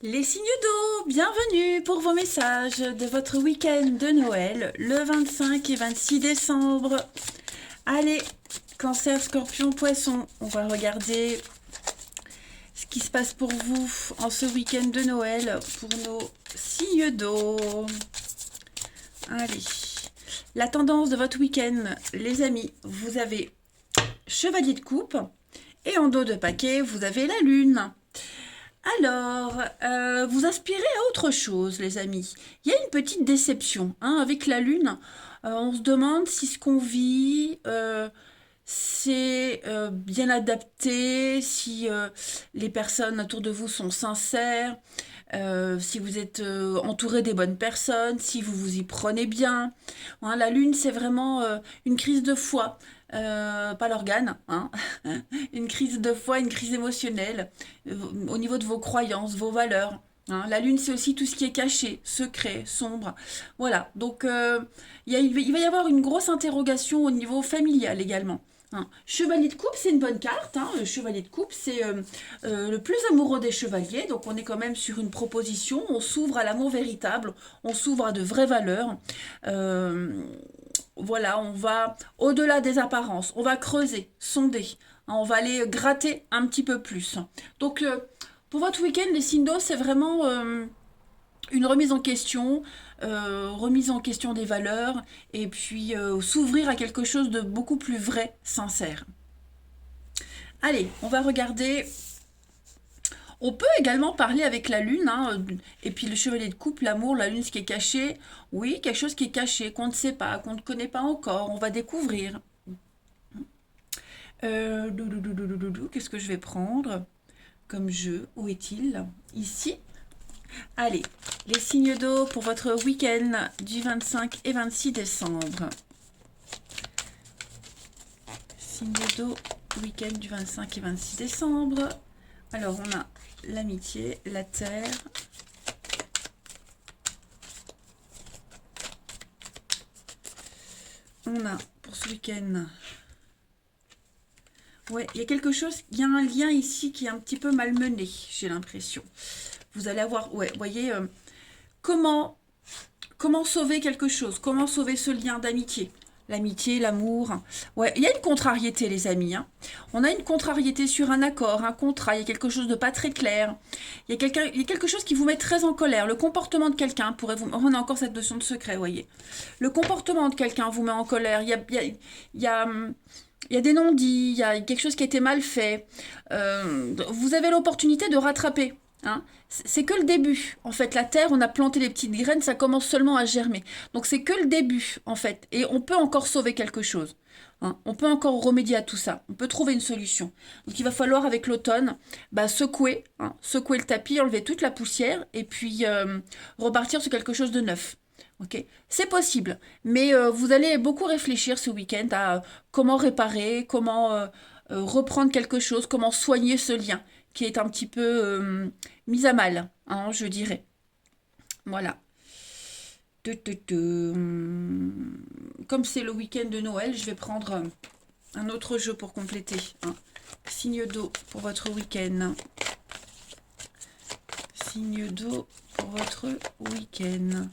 Les signes d'eau, bienvenue pour vos messages de votre week-end de Noël, le 25 et 26 décembre. Allez, Cancer, Scorpion, Poisson, on va regarder ce qui se passe pour vous en ce week-end de Noël pour nos signes d'eau. Allez, la tendance de votre week-end, les amis, vous avez Chevalier de coupe et en dos de paquet, vous avez la Lune. Alors, vous aspirez à autre chose, les amis. Il y a une petite déception hein, avec la Lune. On se demande si ce qu'on vit, c'est bien adapté, si les personnes autour de vous sont sincères, si vous êtes entouré des bonnes personnes, si vous vous y prenez bien. Hein, la Lune, c'est vraiment une crise de foi. Pas l'organe, hein. Une crise de foi, une crise émotionnelle au niveau de vos croyances, vos valeurs. Hein. La lune, c'est aussi tout ce qui est caché, secret, sombre. Voilà, donc il va y avoir une grosse interrogation au niveau familial également. Hein. Chevalier de coupe, c'est une bonne carte. Hein. Le chevalier de coupe, c'est le plus amoureux des chevaliers. Donc on est quand même sur une proposition. On s'ouvre à l'amour véritable. On s'ouvre à de vraies valeurs. Voilà, on va au-delà des apparences. On va creuser, sonder. Hein, on va aller gratter un petit peu plus. Donc pour votre week-end, les signes d'eau, c'est vraiment une remise en question des valeurs, et puis s'ouvrir à quelque chose de beaucoup plus vrai, sincère. Allez, on va regarder. On peut également parler avec la lune, hein, et puis le chevalier de coupe, l'amour, la lune, ce qui est caché. Oui, quelque chose qui est caché, qu'on ne sait pas, qu'on ne connaît pas encore, on va découvrir. Qu'est-ce que je vais prendre comme jeu? Où est-il? Ici. Allez, les signes d'eau pour votre week-end du 25 et 26 décembre. Signes d'eau, week-end du 25 et 26 décembre. Alors, on a l'amitié, la terre. On a, pour ce week-end... Ouais, il y a quelque chose, il y a un lien ici qui est un petit peu malmené, j'ai l'impression. Vous allez avoir, ouais, vous voyez, comment sauver quelque chose, comment sauver ce lien d'amitié. L'amitié, l'amour. Ouais, il y a une contrariété, les amis. Hein. On a une contrariété sur un accord, un contrat. Il y a quelque chose de pas très clair. Il y a quelque chose qui vous met très en colère. Le comportement de quelqu'un pourrait vous. On a encore cette notion de secret, vous voyez. Le comportement de quelqu'un vous met en colère. Il y a, il y a des non-dits, il y a quelque chose qui a été mal fait. Vous avez l'opportunité de rattraper. Hein. C'est que le début. En fait, la terre, on a planté les petites graines, ça commence seulement à germer. Donc c'est que le début, en fait. Et on peut encore sauver quelque chose. Hein. On peut encore remédier à tout ça. On peut trouver une solution. Donc il va falloir, avec l'automne, secouer, hein, secouer le tapis, enlever toute la poussière, et puis repartir sur quelque chose de neuf. Ok, c'est possible, mais vous allez beaucoup réfléchir ce week-end à comment réparer, comment reprendre quelque chose, comment soigner ce lien qui est un petit peu mis à mal, hein, je dirais. Voilà. Comme c'est le week-end de Noël, je vais prendre un autre jeu pour compléter. Hein. Signe d'eau pour votre week-end. Signe d'eau pour votre week-end.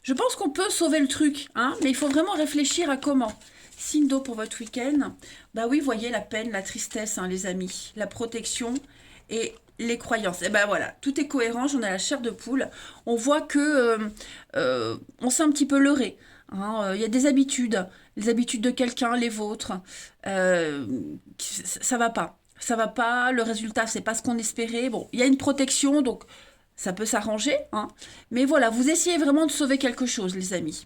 Je pense qu'on peut sauver le truc, hein, mais il faut vraiment réfléchir à comment. Signe d'eau pour votre week-end. Bah oui, voyez la peine, la tristesse, hein, les amis, la protection et les croyances. Et ben voilà, tout est cohérent, j'en ai la chair de poule. On voit que on s'est un petit peu leurré. Hein, y a des habitudes, les habitudes de quelqu'un, les vôtres. Ça va pas. Ça va pas, le résultat, c'est pas ce qu'on espérait. Bon, il y a une protection, donc ça peut s'arranger. Hein. Mais voilà, vous essayez vraiment de sauver quelque chose, les amis.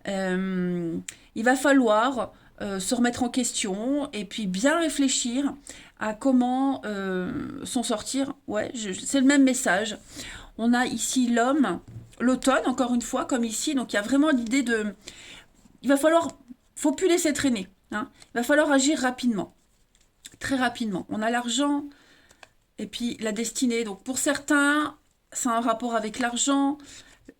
Il va falloir se remettre en question et puis bien réfléchir à comment s'en sortir. Ouais, c'est le même message. On a ici l'homme, l'automne, encore une fois, comme ici. Donc il y a vraiment l'idée de... Il va falloir... Faut plus laisser traîner. Hein. Il va falloir agir rapidement. Très rapidement. On a l'argent et puis la destinée. Donc pour certains, c'est un rapport avec l'argent.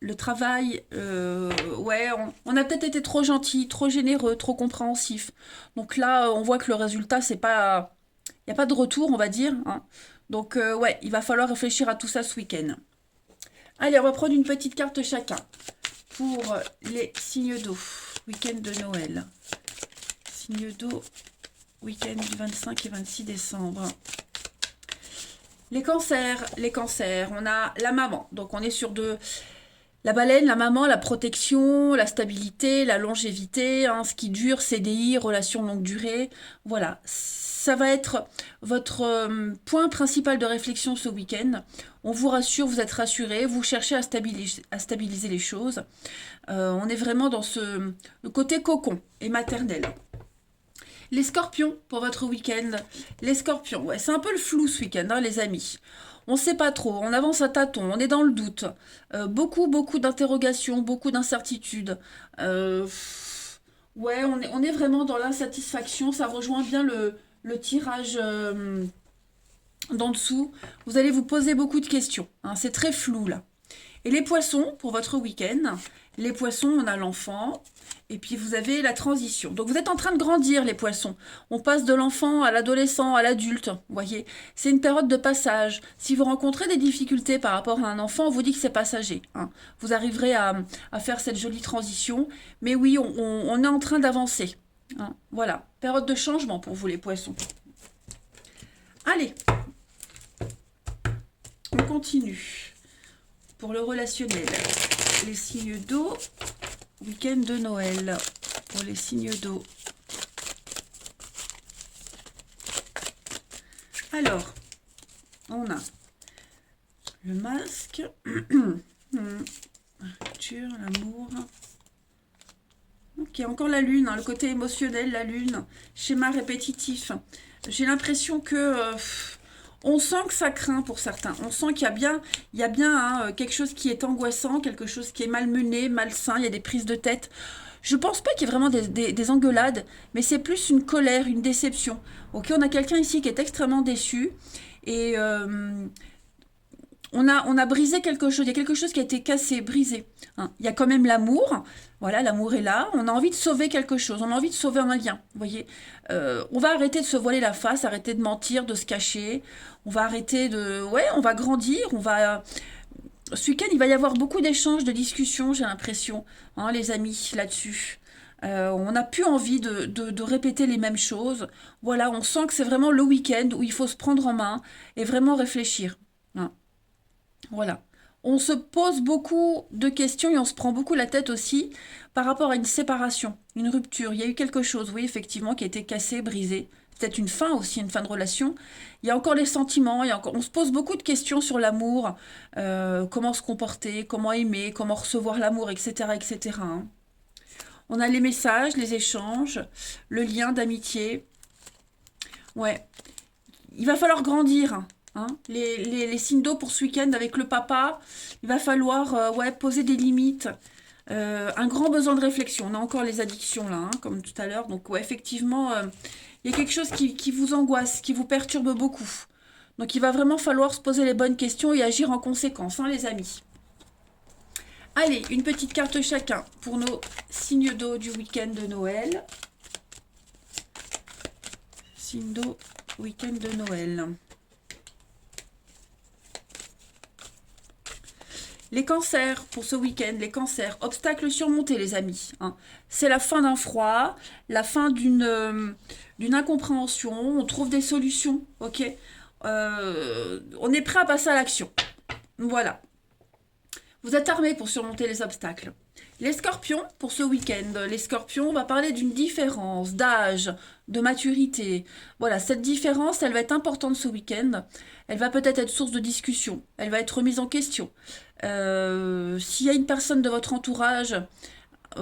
Le travail, ouais, on a peut-être été trop gentil, trop généreux, trop compréhensif. Donc là, on voit que le résultat, c'est pas, il n'y a pas de retour, on va dire. Hein. Donc, ouais, il va falloir réfléchir à tout ça ce week-end. Allez, on va prendre une petite carte chacun pour les signes d'eau. Week-end de Noël. Signes d'eau, week-end du 25 et 26 décembre. Les cancers, on a la maman. Donc, on est sur la baleine, la maman, la protection, la stabilité, la longévité, hein, ce qui dure, CDI, relation longue durée. Voilà, ça va être votre point principal de réflexion ce week-end. On vous rassure, vous êtes rassuré, vous cherchez à stabiliser les choses. On est vraiment dans le côté cocon et maternel. Les scorpions pour votre week-end. Les scorpions, ouais, c'est un peu le flou ce week-end, hein, les amis. On ne sait pas trop, on avance à tâtons, on est dans le doute. Beaucoup d'interrogations, beaucoup d'incertitudes. Ouais, on est vraiment dans l'insatisfaction. Ça rejoint bien le tirage d'en dessous. Vous allez vous poser beaucoup de questions, hein, c'est très flou là. Et les poissons, pour votre week-end, les poissons, on a l'enfant, et puis vous avez la transition. Donc vous êtes en train de grandir, les poissons. On passe de l'enfant à l'adolescent, à l'adulte, vous voyez. C'est une période de passage. Si vous rencontrez des difficultés par rapport à un enfant, on vous dit que c'est passager, hein. Vous arriverez à faire cette jolie transition. Mais oui, on est en train d'avancer, hein. Voilà, période de changement pour vous, les poissons. Allez, on continue. Pour le relationnel, les signes d'eau, week-end de Noël, pour les signes d'eau. Alors, on a le masque, rupture, l'amour. Ok, encore la lune, hein, le côté émotionnel, la lune, schéma répétitif. J'ai l'impression que... on sent que ça craint pour certains. On sent qu'il y a bien hein, quelque chose qui est angoissant, quelque chose qui est malmené, malsain. Il y a des prises de tête. Je pense pas qu'il y ait vraiment des engueulades, mais c'est plus une colère, une déception. Ok, on a quelqu'un ici qui est extrêmement déçu et on a brisé quelque chose. Il y a quelque chose qui a été cassé, brisé, hein. Il y a quand même l'amour. Voilà, l'amour est là. On a envie de sauver quelque chose. On a envie de sauver un lien. Vous voyez, on va arrêter de se voiler la face, arrêter de mentir, de se cacher. On va arrêter de... Ouais, on va grandir. Ce week-end, il va y avoir beaucoup d'échanges, de discussions, j'ai l'impression, hein, les amis, là-dessus. On n'a plus envie de répéter les mêmes choses. Voilà, on sent que c'est vraiment le week-end où il faut se prendre en main et vraiment réfléchir, hein. Voilà. On se pose beaucoup de questions et on se prend beaucoup la tête aussi par rapport à une séparation, une rupture. Il y a eu quelque chose, oui, effectivement, qui a été cassé, brisé. Peut-être une fin aussi, une fin de relation. Il y a encore les sentiments, on se pose beaucoup de questions sur l'amour, comment se comporter, comment aimer, comment recevoir l'amour, etc., etc., hein. On a les messages, les échanges, le lien d'amitié. Ouais, il va falloir grandir, hein. Les signes d'eau pour ce week-end avec le papa, il va falloir ouais, poser des limites. Un grand besoin de réflexion. On a encore les addictions là, hein, comme tout à l'heure. Donc ouais, effectivement, il y a quelque chose qui vous angoisse, qui vous perturbe beaucoup. Donc il va vraiment falloir se poser les bonnes questions et agir en conséquence, hein, les amis. Allez, une petite carte chacun pour nos signes d'eau du week-end de Noël. Signe d'eau, week-end de Noël. Les cancers pour ce week-end, les cancers, obstacles surmontés les amis, hein. C'est la fin d'un froid, la fin d'une incompréhension, on trouve des solutions, ok. On est prêt à passer à l'action, voilà. Vous êtes armés pour surmonter les obstacles. Les scorpions, pour ce week-end, les scorpions, on va parler d'une différence d'âge, de maturité. Voilà, cette différence, elle va être importante ce week-end. Elle va peut-être être source de discussion. Elle va être remise en question. S'il y a une personne de votre entourage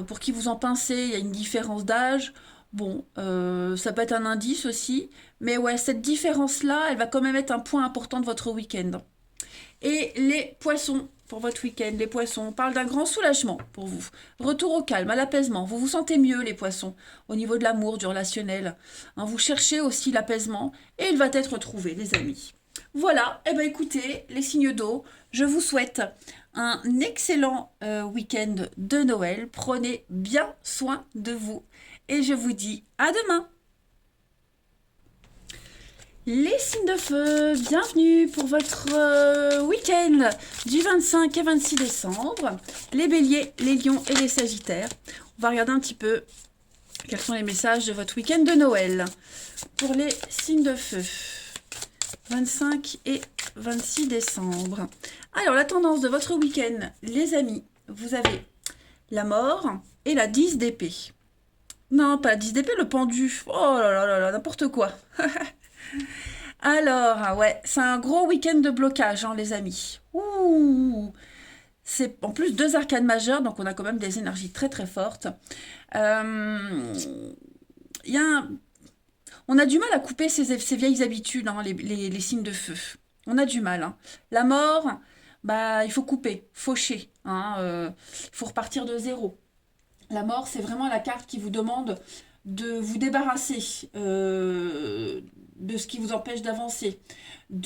pour qui vous en pincez, il y a une différence d'âge, bon, ça peut être un indice aussi. Mais ouais, cette différence-là, elle va quand même être un point important de votre week-end. Et les poissons, pour votre week-end, les poissons, on parle d'un grand soulagement pour vous. Retour au calme, à l'apaisement. Vous vous sentez mieux, les poissons, au niveau de l'amour, du relationnel, hein. Vous cherchez aussi l'apaisement et il va être trouvé, les amis. Voilà, eh bien écoutez, les signes d'eau, je vous souhaite un excellent week-end de Noël. Prenez bien soin de vous et je vous dis à demain. Les signes de feu, bienvenue pour votre week-end du 25 et 26 décembre. Les béliers, les lions et les sagittaires. On va regarder un petit peu quels sont les messages de votre week-end de Noël. Pour les signes de feu, 25 et 26 décembre. Alors, la tendance de votre week-end, les amis, vous avez la mort et la 10 d'épée. Non, pas la 10 d'épée, le pendu. Oh là là là là, n'importe quoi. Alors, ah ouais, c'est un gros week-end de blocage, hein, les amis. Ouh, c'est en plus deux arcanes majeures, donc on a quand même des énergies très très fortes. Euh, il y a on a du mal à couper ces vieilles habitudes, hein, les signes de feu. On a du mal. Hein. La mort, bah, il faut couper, faucher. Hein, il faut repartir de zéro. La mort, c'est vraiment la carte qui vous demande de vous débarrasser de ce qui vous empêche d'avancer.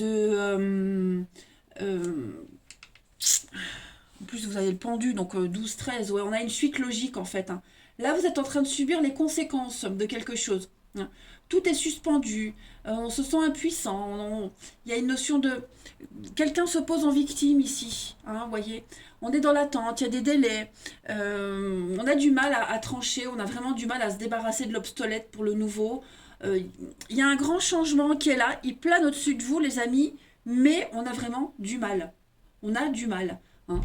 Euh, en plus, vous avez le pendu, donc 12-13. Ouais, on a une suite logique en fait. Hein. Là, vous êtes en train de subir les conséquences de quelque chose. Hein. Tout est suspendu, on se sent impuissant, il y a une notion de... Quelqu'un se pose en victime ici, hein, vous voyez. On est dans l'attente, il y a des délais, on a du mal à trancher, on a vraiment du mal à se débarrasser de l'obsolète pour le nouveau. Il y a un grand changement qui est là, il plane au-dessus de vous les amis, mais on a vraiment du mal. On a du mal. Hein.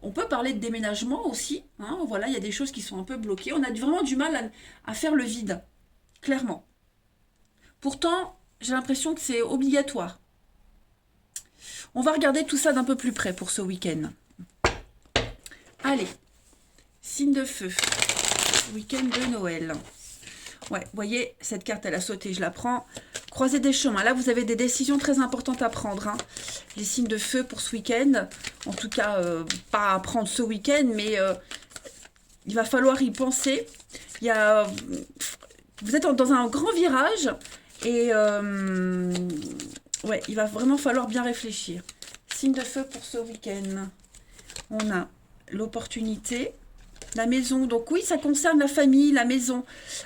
On peut parler de déménagement aussi, hein, voilà, il y a des choses qui sont un peu bloquées, on a vraiment du mal à faire le vide, clairement. Pourtant, j'ai l'impression que c'est obligatoire. On va regarder tout ça d'un peu plus près pour ce week-end. Allez, signe de feu, week-end de Noël. Ouais, vous voyez, cette carte, elle a sauté, je la prends. Croisée des chemins. Là, vous avez des décisions très importantes à prendre. Hein. Les signes de feu pour ce week-end. En tout cas, pas à prendre ce week-end, mais il va falloir y penser. Il y a... Vous êtes dans un grand virage. Et ouais, il va vraiment falloir bien réfléchir. Signe de feu pour ce week-end. On a l'opportunité, la maison. Donc oui, ça concerne la famille, la maison.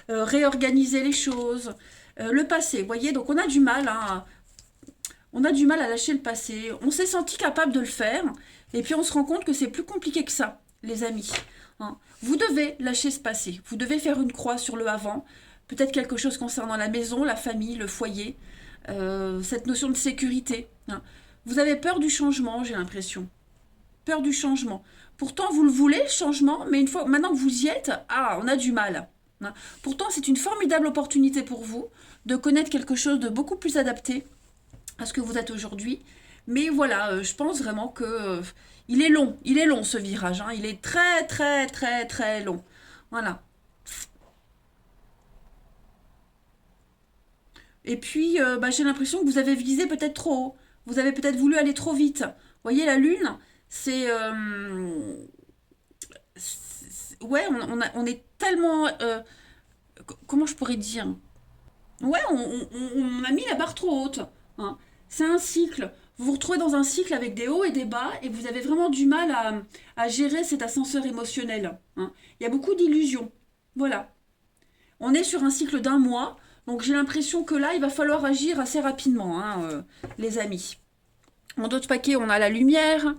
Réorganiser les choses. Le passé, vous voyez, donc on a du mal. Hein, on a du mal à lâcher le passé. On s'est senti capable de le faire. Et puis on se rend compte que c'est plus compliqué que ça, les amis. Hein. Vous devez lâcher ce passé. Vous devez faire une croix sur le avant. Peut-être quelque chose concernant la maison, la famille, le foyer, cette notion de sécurité. Hein. Vous avez peur du changement, j'ai l'impression. Peur du changement. Pourtant, vous le voulez, le changement, mais une fois, maintenant que vous y êtes, on a du mal. Hein. Pourtant, c'est une formidable opportunité pour vous de connaître quelque chose de beaucoup plus adapté à ce que vous êtes aujourd'hui. Mais voilà, je pense vraiment que il est long ce virage. Hein. Il est très, très, très, très long. Voilà. Et puis, j'ai l'impression que vous avez visé peut-être trop haut. Vous avez peut-être voulu aller trop vite. Vous voyez, la Lune, c'est... ouais, on est tellement... comment je pourrais dire? Ouais, on a mis la barre trop haute. Hein. C'est un cycle. Vous vous retrouvez dans un cycle avec des hauts et des bas et vous avez vraiment du mal à gérer cet ascenseur émotionnel. Hein. Il y a beaucoup d'illusions. Voilà. On est sur un cycle d'un mois, donc j'ai l'impression que là, il va falloir agir assez rapidement, hein, les amis. En d'autres paquets, on a la lumière,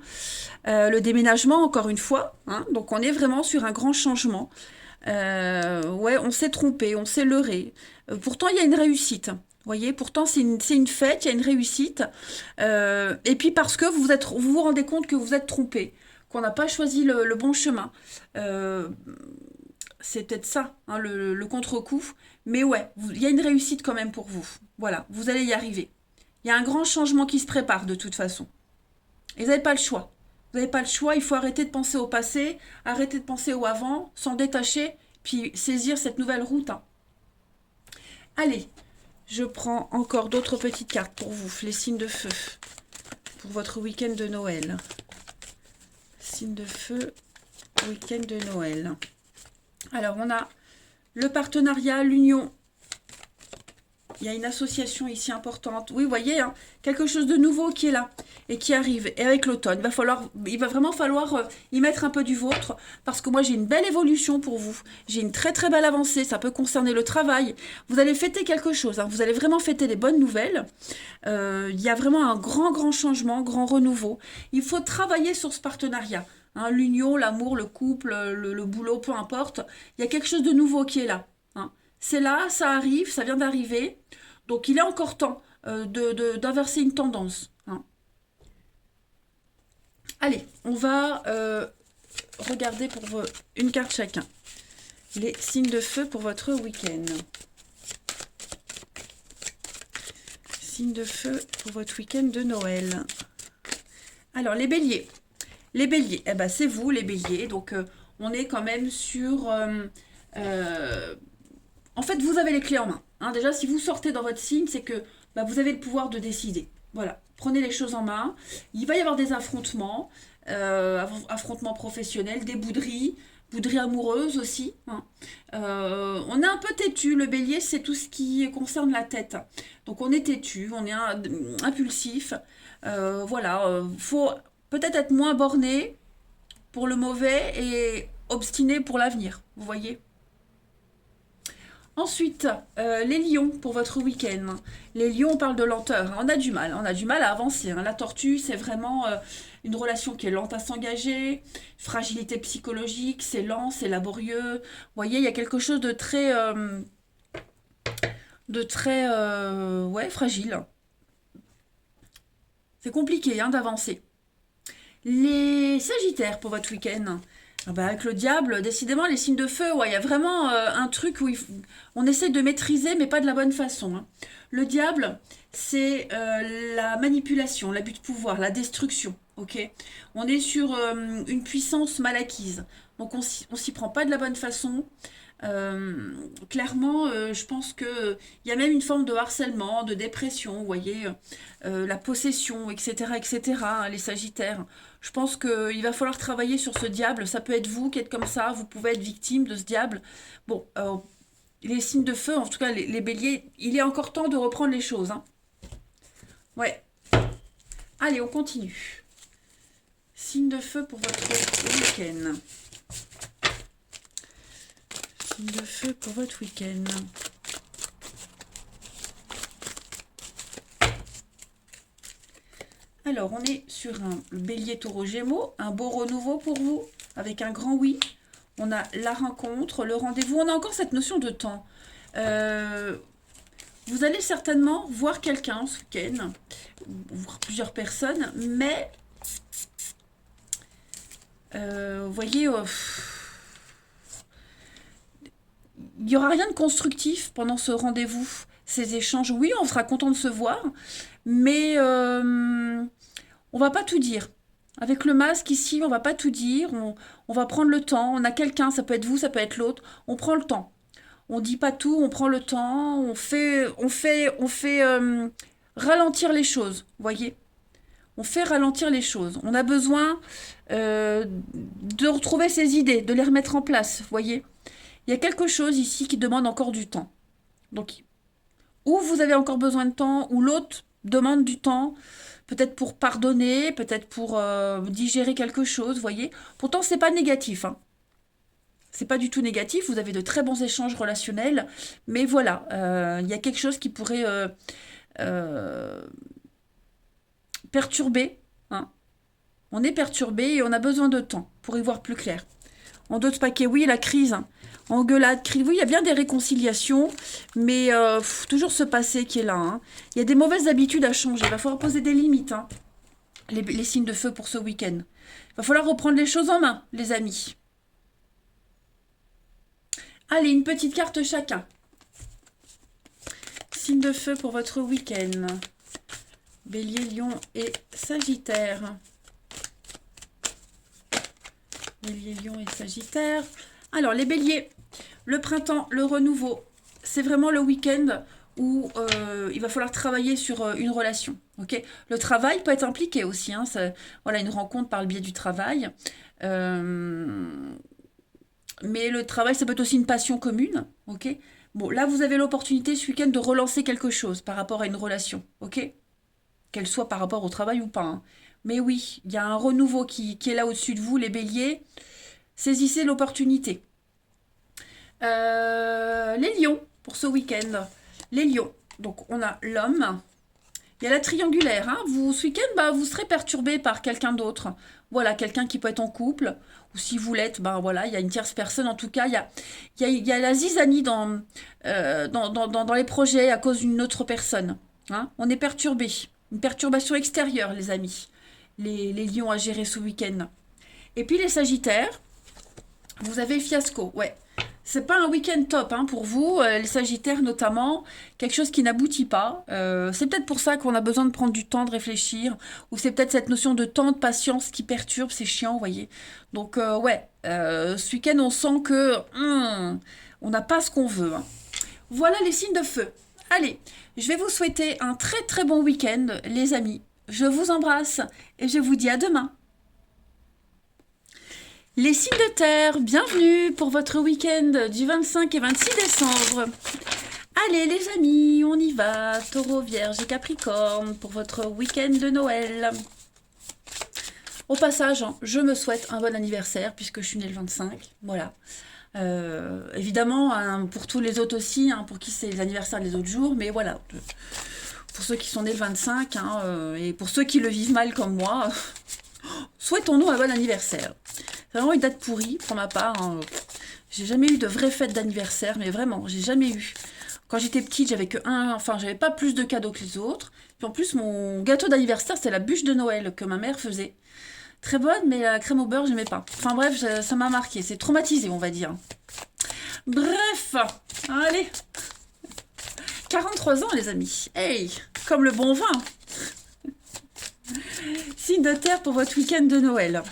le déménagement, encore une fois. Hein, donc on est vraiment sur un grand changement. Ouais, on s'est trompé, on s'est leurré. Pourtant, il y a une réussite. Vous voyez, pourtant, c'est une fête, il y a une réussite. Et puis parce que vous vous rendez compte que vous êtes trompé, qu'on n'a pas choisi le bon chemin. C'est peut-être ça, hein, le contre-coup. Mais ouais, il y a une réussite quand même pour vous. Voilà, vous allez y arriver. Il y a un grand changement qui se prépare de toute façon. Et vous n'avez pas le choix. Vous n'avez pas le choix, il faut arrêter de penser au passé, arrêter de penser au avant, s'en détacher, puis saisir cette nouvelle route. Hein. Allez, je prends encore d'autres petites cartes pour vous, les signes de feu, pour votre week-end de Noël. Signes de feu, week-end de Noël. Alors, on a le partenariat, l'union, Il y a une association ici importante. Oui, vous voyez, hein, quelque chose de nouveau qui est là et qui arrive. Et avec l'automne, il va vraiment falloir y mettre un peu du vôtre parce que moi, j'ai une belle évolution pour vous. J'ai une très très belle avancée. Ça peut concerner le travail. Vous allez fêter quelque chose. Hein, vous allez vraiment fêter des bonnes nouvelles. Il y a vraiment un grand changement, grand renouveau. Il faut travailler sur ce partenariat. Hein, l'union, l'amour, le couple, le boulot, peu importe. Il y a quelque chose de nouveau qui est là. Hein. C'est là, ça arrive, ça vient d'arriver. Donc il est encore temps d'inverser une tendance. Hein. Allez, on va regarder pour une carte chacun. Les signes de feu pour votre week-end. Signes de feu pour votre week-end de Noël. Alors, les béliers. Les béliers, eh ben, c'est vous, les béliers. Donc, on est quand même sur... en fait, vous avez les clés en main. Hein. Déjà, si vous sortez dans votre signe, c'est que bah, vous avez le pouvoir de décider. Voilà, prenez les choses en main. Il va y avoir des affrontements, affrontements professionnels, des bouderies, bouderies amoureuses aussi. Hein. On est un peu têtu. Le bélier, c'est tout ce qui concerne la tête. Donc, on est têtu, on est impulsif. Voilà, faut peut-être être moins borné pour le mauvais et obstiné pour l'avenir. Vous voyez ? Ensuite, les lions pour votre week-end. Les lions, on parle de lenteur. Hein. On a du mal à avancer. Hein. La tortue, c'est vraiment une relation qui est lente à s'engager, fragilité psychologique, c'est lent, c'est laborieux. Vous voyez, il y a quelque chose de très ouais, fragile. C'est compliqué hein, d'avancer. Les sagittaires pour votre week-end. Ah bah avec le diable, décidément, les signes de feu, ouais, il y a vraiment un truc où on essaie de maîtriser, mais pas de la bonne façon. Hein. Le diable, c'est la manipulation, l'abus de pouvoir, la destruction. Ok, on est sur une puissance mal acquise. Donc on s'y prend pas de la bonne façon. Clairement, je pense que il y a même une forme de harcèlement, de dépression, vous voyez, la possession, etc., etc., hein, les sagittaires. Je pense qu'il va falloir travailler sur ce diable. Ça peut être vous qui êtes comme ça, vous pouvez être victime de ce diable. Bon, les signes de feu, en tout cas les béliers, il est encore temps de reprendre les choses. Hein. Ouais. Allez, on continue. Signe de feu pour votre week-end. Signe de feu pour votre week-end. Alors, on est sur un bélier taureau gémeaux, un beau renouveau pour vous, avec un grand oui. On a la rencontre, le rendez-vous. On a encore cette notion de temps. Vous allez certainement voir quelqu'un ce week-end, voir plusieurs personnes, mais vous voyez, il n'y aura rien de constructif pendant ce rendez-vous, ces échanges. Oui, on sera content de se voir, mais on va pas tout dire. Avec le masque ici, on va pas tout dire. On va prendre le temps. On a quelqu'un, ça peut être vous, ça peut être l'autre. On prend le temps. On dit pas tout, on prend le temps. On fait ralentir les choses. Voyez, on fait ralentir les choses. On a besoin de retrouver ses idées, de les remettre en place. Voyez. Il y a quelque chose ici qui demande encore du temps. Donc, ou vous avez encore besoin de temps, ou l'autre demande du temps, peut-être pour pardonner, peut-être pour digérer quelque chose, voyez. Pourtant, c'est pas négatif. Hein. C'est pas du tout négatif. Vous avez de très bons échanges relationnels, mais voilà, il y a quelque chose qui pourrait perturber. Hein. On est perturbé et on a besoin de temps pour y voir plus clair. En d'autres paquets, oui, la crise. Hein. Engueulade, crise, oui, il y a bien des réconciliations, mais toujours ce passé qui est là. Hein. Il y a des mauvaises habitudes à changer. Il va falloir poser des limites. Hein. Les signes de feu pour ce week-end. Il va falloir reprendre les choses en main, les amis. Allez, une petite carte chacun. Signe de feu pour votre week-end. Bélier, Lion et Sagittaire. Bélier, Lion et Sagittaire. Alors, les béliers, le printemps, le renouveau, c'est vraiment le week-end où il va falloir travailler sur une relation. Okay, le travail peut être impliqué aussi. Hein, voilà, une rencontre par le biais du travail. Mais le travail, ça peut être aussi une passion commune. Okay, Bon, là, vous avez l'opportunité ce week-end de relancer quelque chose par rapport à une relation, ok? Qu'elle soit par rapport au travail ou pas, hein. Mais oui, il y a un renouveau qui est là au-dessus de vous, les béliers. Saisissez l'opportunité. Les lions, pour ce week-end. Les lions. Donc, on a l'homme. Il y a la triangulaire. Hein. Vous, ce week-end, bah, vous serez perturbé par quelqu'un d'autre. Voilà, quelqu'un qui peut être en couple. Ou si vous l'êtes, bah, voilà, il y a une tierce personne. En tout cas, il y a la zizanie dans les projets à cause d'une autre personne. Hein. On est perturbé. Une perturbation extérieure, les amis. Les lions à gérer ce week-end. Et puis les sagittaires, vous avez fiasco. Ouais. C'est pas un week-end top hein, pour vous, les Sagittaires notamment, quelque chose qui n'aboutit pas. C'est peut-être pour ça qu'on a besoin de prendre du temps de réfléchir, ou c'est peut-être cette notion de temps, de patience qui perturbe, c'est chiant, vous voyez. Donc ouais, ce week-end on sent que on n'a pas ce qu'on veut. Hein. Voilà les signes de feu. Allez, je vais vous souhaiter un très très bon week-end, les amis. Je vous embrasse et je vous dis à demain. Les signes de terre, bienvenue pour votre week-end du 25 et 26 décembre. Allez les amis, on y va, Taureau, Vierge et Capricorne pour votre week-end de Noël. Au passage, je me souhaite un bon anniversaire puisque je suis née le 25, voilà. Évidemment, hein, pour tous les autres aussi, hein, pour qui c'est les anniversaires les autres jours, mais voilà. Pour ceux qui sont nés le 25 hein, et pour ceux qui le vivent mal comme moi, souhaitons-nous un bon anniversaire. C'est vraiment une date pourrie pour ma part. Hein. J'ai jamais eu de vraie fête d'anniversaire, mais vraiment, j'ai jamais eu. Quand j'étais petite, j'avais que enfin, j'avais pas plus de cadeaux que les autres. Puis en plus, mon gâteau d'anniversaire, c'était la bûche de Noël que ma mère faisait. Très bonne, mais la crème au beurre, j'aimais pas. Enfin bref, ça m'a marqué. C'est traumatisé, on va dire. Bref, allez. 43 ans, les amis. Hey, comme le bon vin. Signe de terre pour votre week-end de Noël.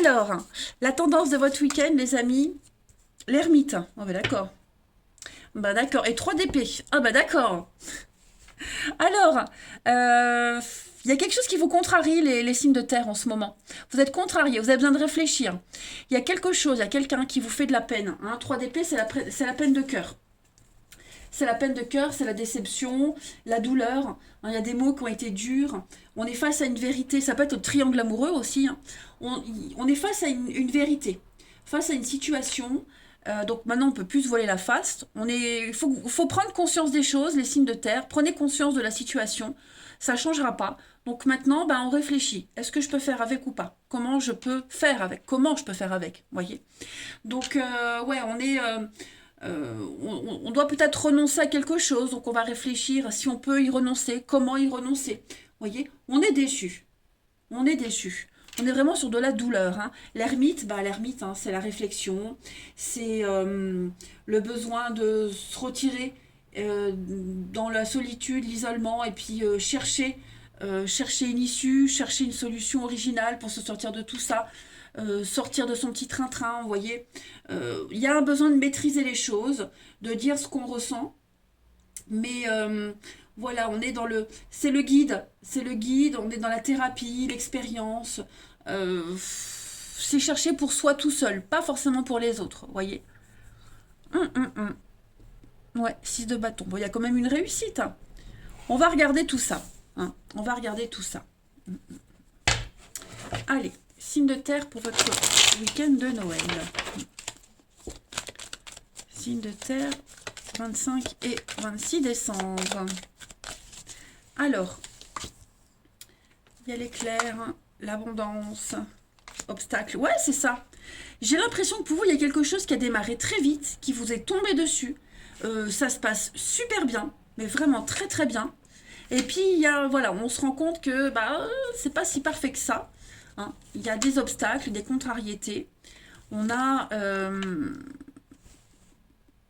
Alors, la tendance de votre week-end, les amis, l'ermite. Oh, bah d'accord. Bah d'accord. Et 3 d'épée. Ah, bah d'accord. Alors, il y a quelque chose qui vous contrarie, les signes de terre en ce moment. Vous êtes contrariés, vous avez besoin de réfléchir. Il y a quelque chose, il y a quelqu'un qui vous fait de la peine. Hein. 3 d'épée, c'est la peine de cœur. C'est la peine de cœur, c'est la déception, la douleur. Hein, il y a des mots qui ont été durs. On est face à une vérité. Ça peut être le triangle amoureux aussi. Hein. On est face à une vérité, face à une situation. Donc maintenant, on peut plus se voiler la face. Il faut prendre conscience des choses, les signes de terre. Prenez conscience de la situation. Ça ne changera pas. Donc maintenant, ben, on réfléchit. Est-ce que je peux faire avec ou pas? Comment je peux faire avec? Comment je peux faire avec? Voyez. Donc ouais, on doit peut-être renoncer à quelque chose, donc on va réfléchir si on peut y renoncer, comment y renoncer. Vous voyez, on est déçu. On est déçu. On est vraiment sur de la douleur. Hein. L'ermite, hein, c'est la réflexion, c'est le besoin de se retirer dans la solitude, l'isolement, et puis chercher une issue, chercher une solution originale pour se sortir de tout ça. Sortir de son petit train-train, vous voyez. Il y a un besoin de maîtriser les choses, de dire ce qu'on ressent. Mais voilà, on est dans le... C'est le guide, on est dans la thérapie, l'expérience. C'est chercher pour soi tout seul, pas forcément pour les autres, vous voyez. Ouais, 6 de bâton. Bon, il y a quand même une réussite. Hein. On va regarder tout ça. Hein. On va regarder tout ça. Allez. Signe de terre pour votre week-end de Noël. Signe de terre, 25 et 26 décembre. Alors, il y a l'éclair, l'abondance, obstacle. Ouais, c'est ça. J'ai l'impression que pour vous, il y a quelque chose qui a démarré très vite, qui vous est tombé dessus. Ça se passe super bien, mais vraiment très très bien. Et puis, voilà, on se rend compte que c'est pas si parfait que ça. Hein. Il y a des obstacles, des contrariétés. On a...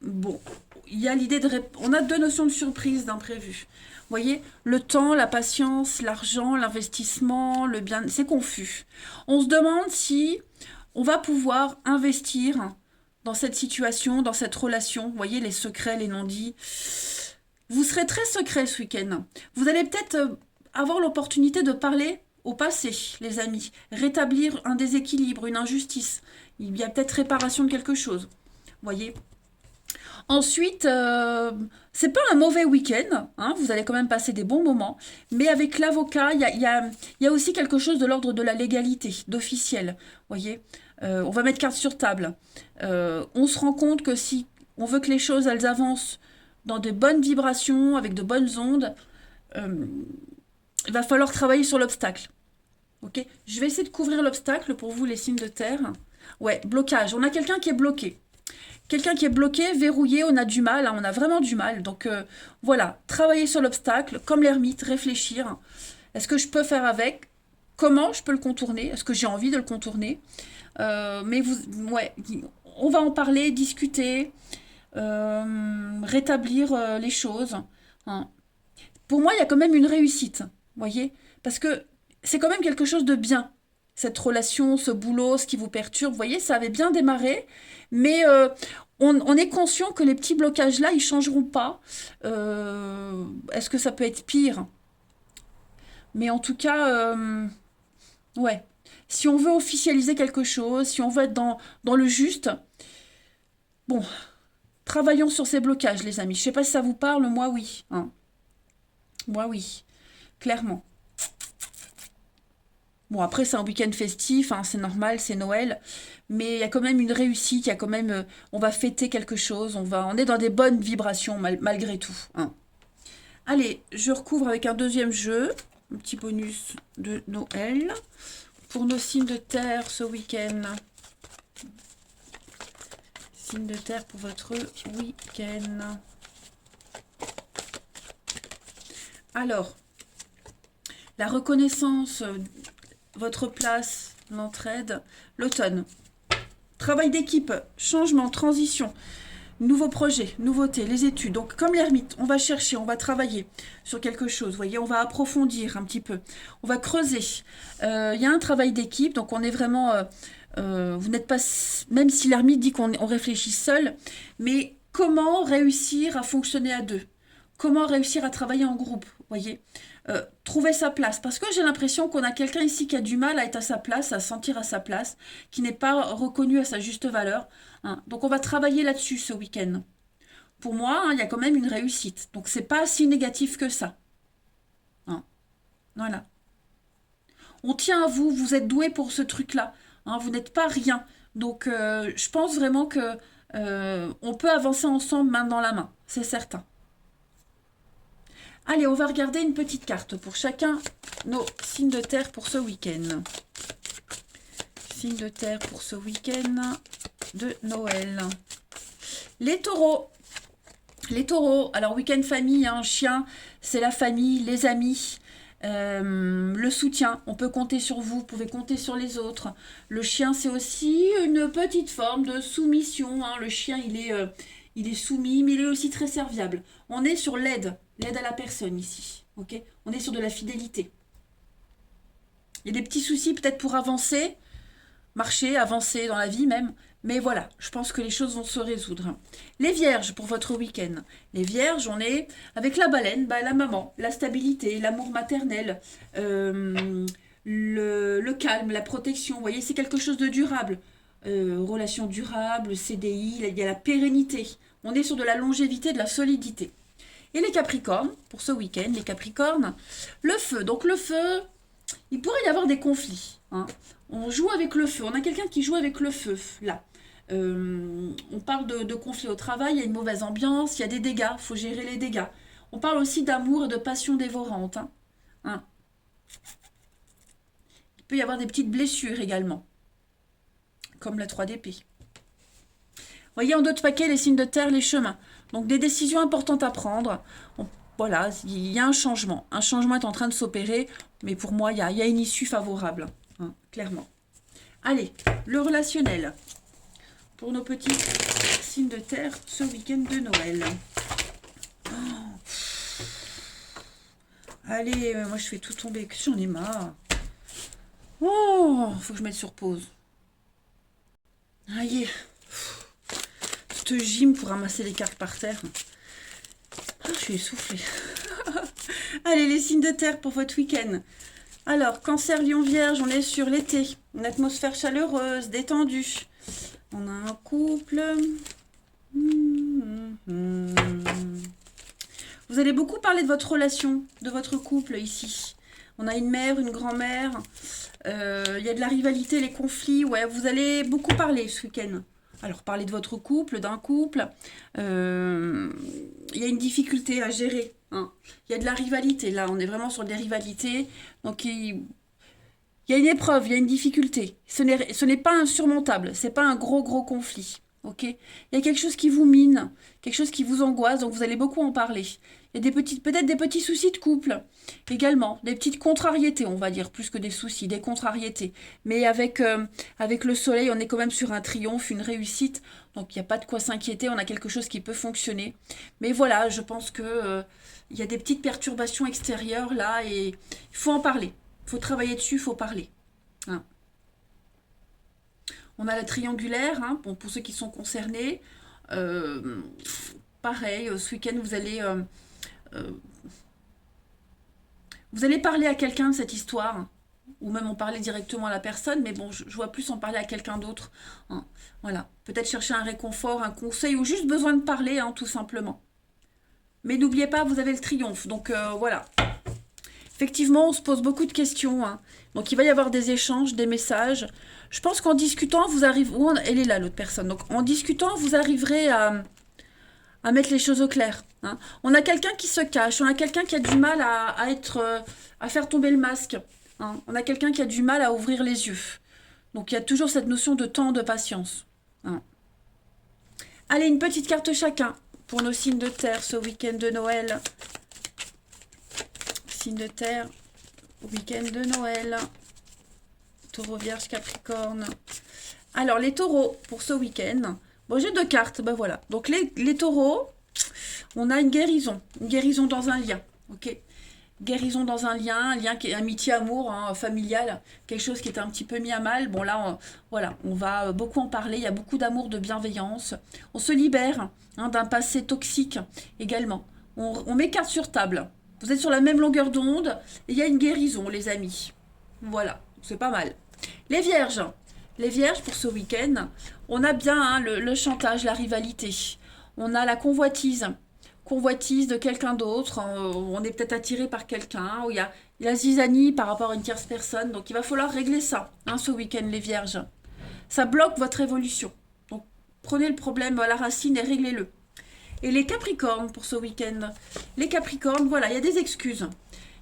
bon, il y a l'idée de... On a 2 notions de surprise, d'imprévu. Vous voyez, le temps, la patience, l'argent, l'investissement, le bien... C'est confus. On se demande si on va pouvoir investir dans cette situation, dans cette relation. Vous voyez, les secrets, les non-dits. Vous serez très secret ce week-end. Vous allez peut-être avoir l'opportunité de parler au passé, les amis. Rétablir un déséquilibre, une injustice. Il y a peut-être réparation de quelque chose. Voyez. Ensuite, c'est pas un mauvais week-end, hein, vous allez quand même passer des bons moments, mais avec l'avocat, il y a aussi quelque chose de l'ordre de la légalité, d'officiel, voyez. On va mettre carte sur table. On se rend compte que si on veut que les choses, elles avancent dans de bonnes vibrations, avec de bonnes ondes, euh, il va falloir travailler sur l'obstacle. Ok, je vais essayer de couvrir l'obstacle pour vous, les signes de terre. Ouais, blocage. On a quelqu'un qui est bloqué. Quelqu'un qui est bloqué, verrouillé, on a du mal, hein, on a vraiment du mal. Donc voilà, travailler sur l'obstacle, comme l'ermite, réfléchir. Est-ce que je peux faire avec? Comment je peux le contourner? Est-ce que j'ai envie de le contourner? Mais vous, ouais, on va en parler, discuter, rétablir les choses, hein. Pour moi, il y a quand même une réussite, voyez? Parce que c'est quand même quelque chose de bien. Cette relation, ce boulot, ce qui vous perturbe, vous voyez, ça avait bien démarré, mais on est conscient que les petits blocages-là, ils changeront pas. Est-ce que ça peut être pire? Mais en tout cas, ouais. Si on veut officialiser quelque chose, si on veut être dans le juste, bon, travaillons sur ces blocages, les amis. Je sais pas si ça vous parle, moi oui, hein. Moi oui, clairement. Bon, après, c'est un week-end festif, hein, c'est normal, c'est Noël, mais il y a quand même une réussite, il y a quand même, on va fêter quelque chose, on est dans des bonnes vibrations malgré tout, hein. Allez, je recouvre avec un deuxième jeu, un petit bonus de Noël, pour nos signes de terre ce week-end. Signes de terre pour votre week-end. Alors, la reconnaissance, votre place, l'entraide, l'automne. Travail d'équipe, changement, transition, nouveaux projets, nouveautés, les études. Donc, comme l'ermite, on va chercher, on va travailler sur quelque chose. Vous voyez, on va approfondir un petit peu. On va creuser. Il y a un travail d'équipe, donc on est vraiment... vous n'êtes pas... Même si l'ermite dit qu'on réfléchit seul, mais comment réussir à fonctionner à deux? Comment réussir à travailler en groupe? Vous voyez, trouver sa place. Parce que j'ai l'impression qu'on a quelqu'un ici qui a du mal à être à sa place, à se sentir à sa place, qui n'est pas reconnu à sa juste valeur, hein. Donc on va travailler là-dessus ce week-end. Pour moi, hein, il y a quand même une réussite. Donc c'est pas si négatif que ça, hein. Voilà. On tient à vous, vous êtes doué pour ce truc-là, hein, vous n'êtes pas rien. Donc je pense vraiment que on peut avancer ensemble main dans la main, c'est certain. Allez, on va regarder une petite carte pour chacun nos signes de terre pour ce week-end. Signes de terre pour ce week-end de Noël. Les taureaux. Les taureaux, alors week-end famille, un chien, c'est la famille, les amis, le soutien. On peut compter sur vous, vous pouvez compter sur les autres. Le chien, c'est aussi une petite forme de soumission, hein. Le chien, il est soumis, mais il est aussi très serviable. On est sur l'aide à la personne ici, ok? On est sur de la fidélité. Il y a des petits soucis peut-être pour avancer, marcher, avancer dans la vie même, mais voilà, je pense que les choses vont se résoudre. Les vierges pour votre week-end. Les vierges, on est avec la baleine, bah, la maman, la stabilité, l'amour maternel, le calme, la protection. Vous voyez, c'est quelque chose de durable. Relation durable, CDI, il y a la pérennité. On est sur de la longévité, de la solidité. Et les capricornes, pour ce week-end, les capricornes, le feu. Donc le feu, il pourrait y avoir des conflits, hein. On joue avec le feu. On a quelqu'un qui joue avec le feu, là. On parle de conflits au travail, il y a une mauvaise ambiance, il y a des dégâts, il faut gérer les dégâts. On parle aussi d'amour et de passion dévorante, hein. Hein. Il peut y avoir des petites blessures également, comme la 3 d'épée. Voyez en d'autres paquets les signes de terre, les chemins. Donc des décisions importantes à prendre. Voilà, il y a un changement. Un changement est en train de s'opérer, mais pour moi, il y a une issue favorable, hein, clairement. Allez, le relationnel. Pour nos petits signes de terre, ce week-end de Noël. Oh. Allez, moi je fais tout tomber, que j'en ai marre. Oh, faut que je mette sur pause. Allez. Ce gym pour ramasser les cartes par terre. Oh, je suis essoufflée. Allez, les signes de terre pour votre week-end. Alors, Cancer, Lion, Vierge, on est sur l'été. Une atmosphère chaleureuse, détendue. On a un couple. Hmm. Vous allez beaucoup parler de votre relation, de votre couple ici. On a une mère, une grand-mère. Il y a de la rivalité, les conflits. Ouais, vous allez beaucoup parler ce week-end. Alors, parler de votre couple, d'un couple. Il y a une difficulté à gérer, hein. Il y a de la rivalité. Là, on est vraiment sur des rivalités. Donc, il y a une épreuve, il y a une difficulté. Ce n'est pas insurmontable. C'est pas un gros, gros conflit. Ok? Il y a quelque chose qui vous mine, quelque chose qui vous angoisse. Donc, vous allez beaucoup en parler. Il y a peut-être des petits soucis de couple également, des petites contrariétés, on va dire, plus que des soucis, des contrariétés. Mais avec le soleil, on est quand même sur un triomphe, une réussite. Donc, il n'y a pas de quoi s'inquiéter, on a quelque chose qui peut fonctionner. Mais voilà, je pense que il y a des petites perturbations extérieures là et il faut en parler. Il faut travailler dessus, il faut parler. Hein. On a la triangulaire, hein, bon, pour ceux qui sont concernés. Euh, Pareil, ce week-end, euh, vous allez parler à quelqu'un de cette histoire, ou même en parler directement à la personne, mais bon, je vois plus en parler à quelqu'un d'autre. Hein. Voilà, peut-être chercher un réconfort, un conseil, ou juste besoin de parler, hein, tout simplement. Mais n'oubliez pas, vous avez le triomphe, donc voilà. Effectivement, on se pose beaucoup de questions, hein. Donc il va y avoir des échanges, des messages. Je pense qu'en discutant, vous arrivez... elle est là, l'autre personne. Donc en discutant, vous arriverez à mettre les choses au clair. Hein. On a quelqu'un qui se cache, on a quelqu'un qui a du mal à faire tomber le masque. Hein. On a quelqu'un qui a du mal à ouvrir les yeux. Donc il y a toujours cette notion de temps, de patience. Hein. Allez, une petite carte chacun pour nos signes de terre ce week-end de Noël. Signes de terre, week-end de Noël. Taureau, Vierge, Capricorne. Alors les taureaux pour ce week-end. Bon, j'ai deux cartes, ben voilà. Donc les taureaux, on a une guérison dans un lien, ok. Guérison dans un lien qui est amitié, amour, hein, familial, quelque chose qui était un petit peu mis à mal. Bon là, voilà, on va beaucoup en parler, il y a beaucoup d'amour, de bienveillance. On se libère hein, d'un passé toxique également. On met carte sur table. Vous êtes sur la même longueur d'onde, et il y a une guérison, les amis. Voilà, c'est pas mal. Les vierges. Les vierges, pour ce week-end, on a bien hein, le chantage, la rivalité. On a la convoitise. Convoitise de quelqu'un d'autre. On est peut-être attiré par quelqu'un. Ou il y a la zizanie par rapport à une tierce personne. Donc il va falloir régler ça hein, ce week-end, les vierges. Ça bloque votre évolution. Donc prenez le problème à la racine et réglez-le. Et les capricornes pour ce week-end. Les capricornes, voilà, il y a des excuses.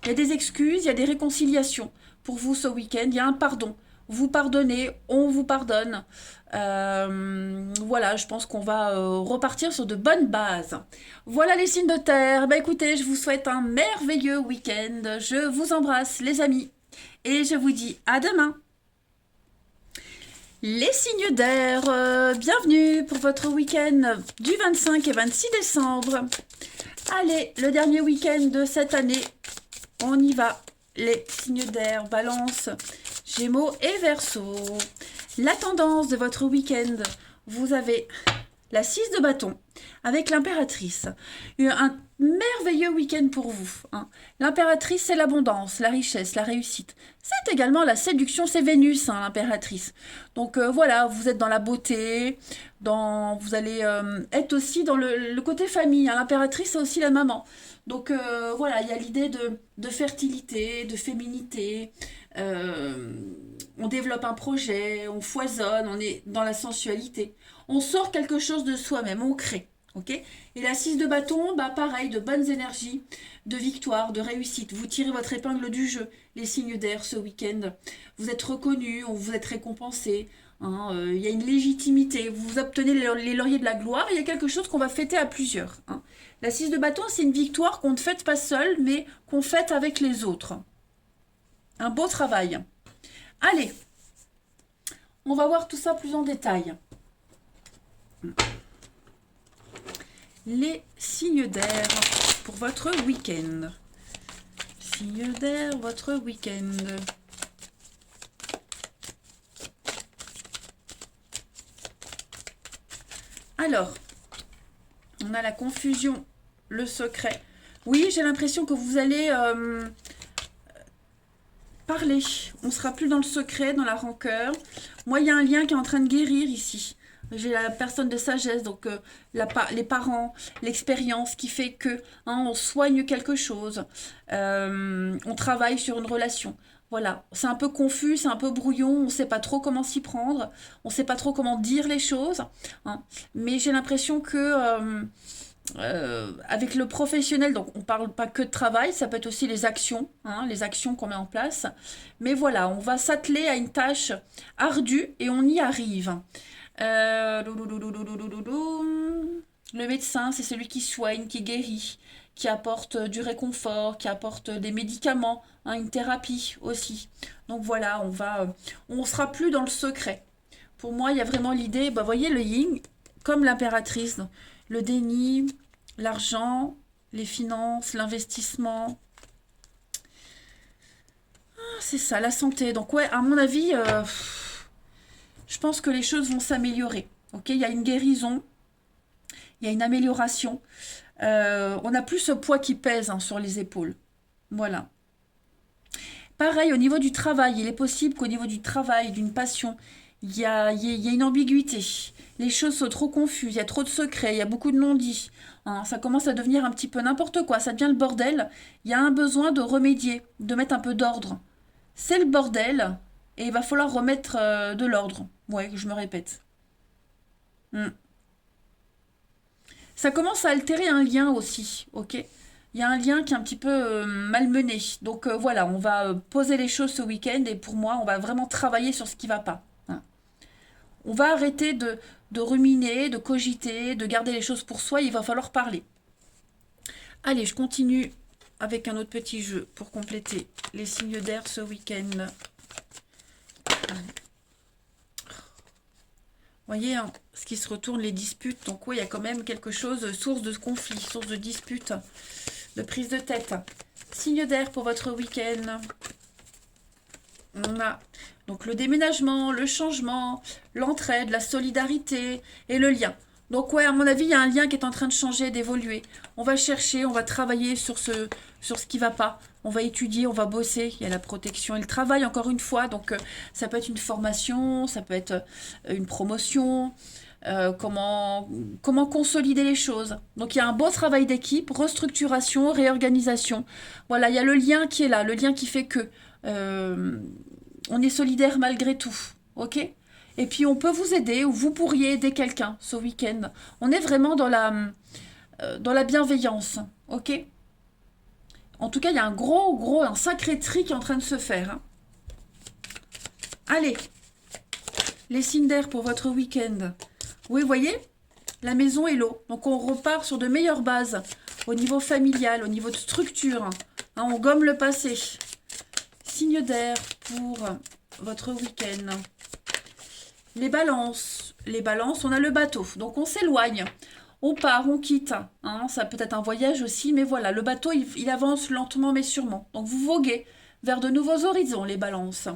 Il y a des excuses, il y a des réconciliations. Pour vous ce week-end, il y a un pardon. Vous pardonnez, on vous pardonne. Voilà, je pense qu'on va repartir sur de bonnes bases. Voilà les signes de terre. Bah écoutez, je vous souhaite un merveilleux week-end. Je vous embrasse les amis. Et je vous dis à demain. Les signes d'air, bienvenue pour votre week-end du 25 et 26 décembre. Allez, le dernier week-end de cette année, on y va. Les signes d'air, Balance, Gémeaux et Verseau. La tendance de votre week-end, vous avez la 6 de bâton avec l'impératrice. Un merveilleux week-end pour vous. Hein. L'impératrice, c'est l'abondance, la richesse, la réussite. C'est également la séduction, c'est Vénus, hein, l'impératrice. Donc voilà, vous êtes dans la beauté, vous allez être aussi dans le côté famille. Hein. L'impératrice, c'est aussi la maman. Donc voilà, il y a l'idée de fertilité, de féminité. On développe un projet, on foisonne, on est dans la sensualité. On sort quelque chose de soi-même, on crée. Okay, et la 6 de bâton, bah pareil, de bonnes énergies, de victoire, de réussite. Vous tirez votre épingle du jeu, les signes d'air ce week-end. Vous êtes reconnus, vous êtes récompensés. Hein, y a une légitimité, vous obtenez les lauriers de la gloire. Il y a quelque chose qu'on va fêter à plusieurs. Hein. La 6 de bâton, c'est une victoire qu'on ne fête pas seule, mais qu'on fête avec les autres. Un beau travail. Allez, on va voir tout ça plus en détail. Les signes d'air pour votre week-end. Signes d'air, votre week-end. Alors, on a la confusion, le secret. Oui, j'ai l'impression que vous allez parler. On ne sera plus dans le secret, dans la rancœur. Moi, il y a un lien qui est en train de guérir ici. J'ai la personne de sagesse, donc les parents, l'expérience qui fait que on soigne quelque chose, on travaille sur une relation. Voilà, c'est un peu confus, c'est un peu brouillon, on ne sait pas trop comment s'y prendre, on ne sait pas trop comment dire les choses, hein. Mais j'ai l'impression que avec le professionnel, donc on ne parle pas que de travail, ça peut être aussi les actions, hein, les actions qu'on met en place. Mais voilà, on va s'atteler à une tâche ardue et on y arrive. Le médecin, c'est celui qui soigne, qui guérit, qui apporte du réconfort, qui apporte des médicaments, hein, une thérapie aussi. Donc voilà, on sera plus dans le secret. Pour moi, il y a vraiment l'idée, bah, voyez le yin, comme l'impératrice, le déni, l'argent, les finances, l'investissement. Ah, c'est ça, la santé. Donc ouais, à mon avis, je pense que les choses vont s'améliorer. Ok, il y a une guérison, il y a une amélioration. On n'a plus ce poids qui pèse, hein, sur les épaules. Voilà. Pareil, au niveau du travail, il est possible qu'au niveau du travail, d'une passion, il y a une ambiguïté. Les choses sont trop confuses, il y a trop de secrets, il y a beaucoup de non-dits, hein. Ça commence à devenir un petit peu n'importe quoi, ça devient le bordel. Il y a un besoin de remédier, de mettre un peu d'ordre. C'est le bordel et il va falloir remettre de l'ordre. Ouais, je me répète. Hmm. Ça commence à altérer un lien aussi, ok? Il y a un lien qui est un petit peu malmené. Donc voilà, on va poser les choses ce week-end et pour moi, on va vraiment travailler sur ce qui va pas, hein. On va arrêter de ruminer, de cogiter, de garder les choses pour soi, il va falloir parler. Allez, je continue avec un autre petit jeu pour compléter les signes d'air ce week-end. Vous voyez, hein, ce qui se retourne, les disputes. Donc oui, il y a quand même quelque chose, source de conflit, source de dispute, de prise de tête. Signe d'air pour votre week-end. On a donc le déménagement, le changement, l'entraide, la solidarité et le lien. Donc ouais, à mon avis, il y a un lien qui est en train de changer, d'évoluer. On va chercher, on va travailler sur ce qui va pas. On va étudier, on va bosser. Il y a la protection et le travail, encore une fois. Donc ça peut être une formation, ça peut être une promotion. Comment consolider les choses. Donc il y a un beau travail d'équipe, restructuration, réorganisation. Voilà, il y a le lien qui est là, le lien qui fait que euh, on est solidaire malgré tout. Ok? Et puis on peut vous aider ou vous pourriez aider quelqu'un ce week-end. On est vraiment dans la bienveillance. Ok? En tout cas, il y a un sacré tri qui est en train de se faire, hein. Allez, les signes d'air pour votre week-end. Oui, vous voyez, la maison est l'eau. Donc on repart sur de meilleures bases au niveau familial, au niveau de structure, hein. On gomme le passé. Signe d'air pour votre week-end. Les balances. Les balances, on a le bateau. Donc on s'éloigne. On part, on quitte, hein. Ça peut être un voyage aussi, mais voilà, le bateau, il avance lentement mais sûrement. Donc vous voguez vers de nouveaux horizons, les balances.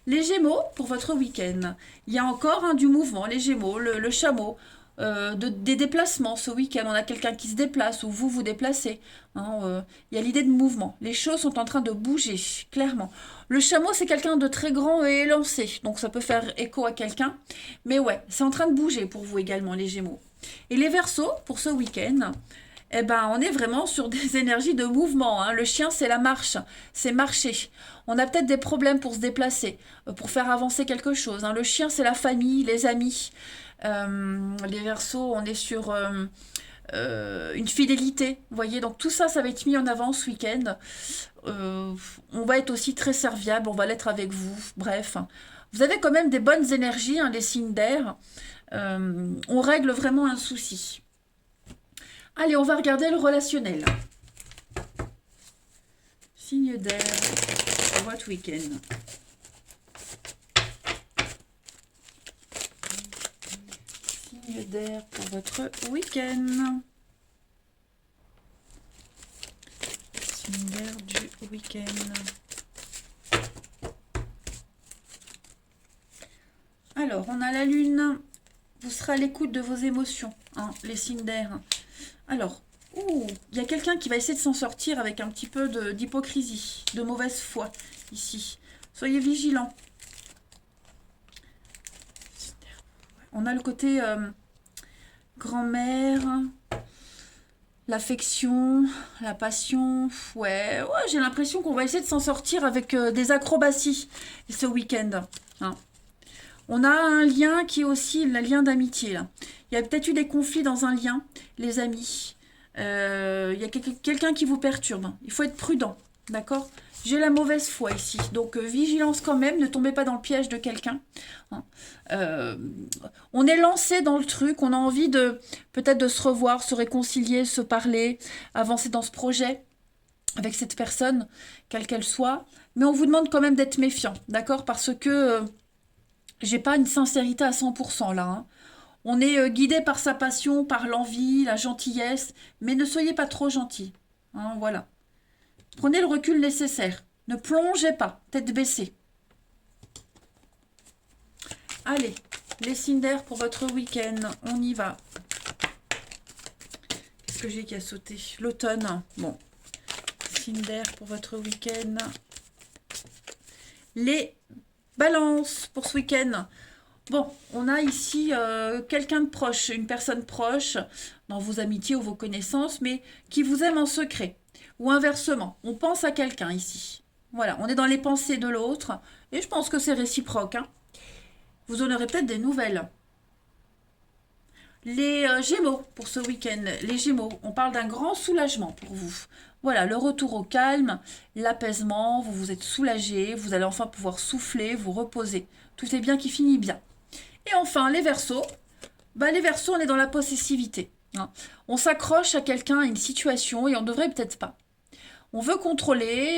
Les gémeaux, pour votre week-end. Il y a encore, hein, du mouvement, les gémeaux, le chameau, des déplacements ce week-end. On a quelqu'un qui se déplace ou vous vous déplacez, hein. Il y a l'idée de mouvement. Les choses sont en train de bouger, clairement. Le chameau, c'est quelqu'un de très grand et élancé, donc ça peut faire écho à quelqu'un. Mais ouais, c'est en train de bouger pour vous également, les gémeaux. Et les versos, pour ce week-end, eh ben, on est vraiment sur des énergies de mouvement, hein. Le chien, c'est la marche, c'est marcher. On a peut-être des problèmes pour se déplacer, pour faire avancer quelque chose, hein. Le chien, c'est la famille, les amis. Les versos, on est sur une fidélité, vous voyez. Donc tout ça, ça va être mis en avant ce week-end. On va être aussi très serviable, on va l'être avec vous. Bref, vous avez quand même des bonnes énergies, hein, les signes d'air. On règle vraiment un souci. Allez, on va regarder le relationnel. Signe d'air pour votre week-end. Signe d'air pour votre week-end. Signe d'air du week-end. Alors, on a la lune. Vous serez à l'écoute de vos émotions, hein, les signes d'air. Alors, il y a quelqu'un qui va essayer de s'en sortir avec un petit peu d'hypocrisie, de mauvaise foi, ici. Soyez vigilants. On a le côté grand-mère, l'affection, la passion. Ouais, j'ai l'impression qu'on va essayer de s'en sortir avec des acrobaties ce week-end. Hein. On a un lien qui est aussi le lien d'amitié. Là. Il y a peut-être eu des conflits dans un lien, les amis. Il y a quelqu'un qui vous perturbe. Il faut être prudent, d'accord? J'ai la mauvaise foi ici, donc vigilance quand même, ne tombez pas dans le piège de quelqu'un. Hein. On est lancé dans le truc, on a envie de peut-être de se revoir, se réconcilier, se parler, avancer dans ce projet avec cette personne, quelle qu'elle soit. Mais on vous demande quand même d'être méfiant, d'accord? Parce que j'ai pas une sincérité à 100% là. Hein. On est guidé par sa passion, par l'envie, la gentillesse, mais ne soyez pas trop gentil. Hein, voilà. Prenez le recul nécessaire. Ne plongez pas, tête baissée. Allez, les signes d'air pour votre week-end. On y va. Qu'est-ce que j'ai qui a sauté? L'automne. Bon. Signes d'air pour votre week-end. Les balances pour ce week-end. Bon, on a ici quelqu'un de proche, une personne proche dans vos amitiés ou vos connaissances, mais qui vous aime en secret. Ou inversement, on pense à quelqu'un ici. Voilà, on est dans les pensées de l'autre, et je pense que c'est réciproque. Hein. Vous en aurez peut-être des nouvelles. Les Gémeaux pour ce week-end, les Gémeaux, on parle d'un grand soulagement pour vous. Voilà, le retour au calme, l'apaisement, vous vous êtes soulagé, vous allez enfin pouvoir souffler, vous reposer. Tout est bien qui finit bien. Et enfin, les Verseaux, les Verseaux, on est dans la possessivité. Hein. On s'accroche à quelqu'un, à une situation, et on ne devrait peut-être pas. On veut contrôler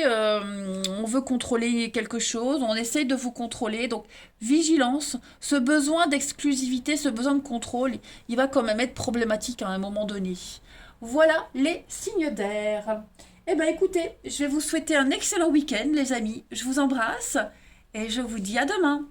quelque chose, on essaye de vous contrôler, donc vigilance, ce besoin d'exclusivité, ce besoin de contrôle, il va quand même être problématique à un moment donné. Voilà les signes d'air. Eh bien écoutez, je vais vous souhaiter un excellent week-end les amis, je vous embrasse et je vous dis à demain.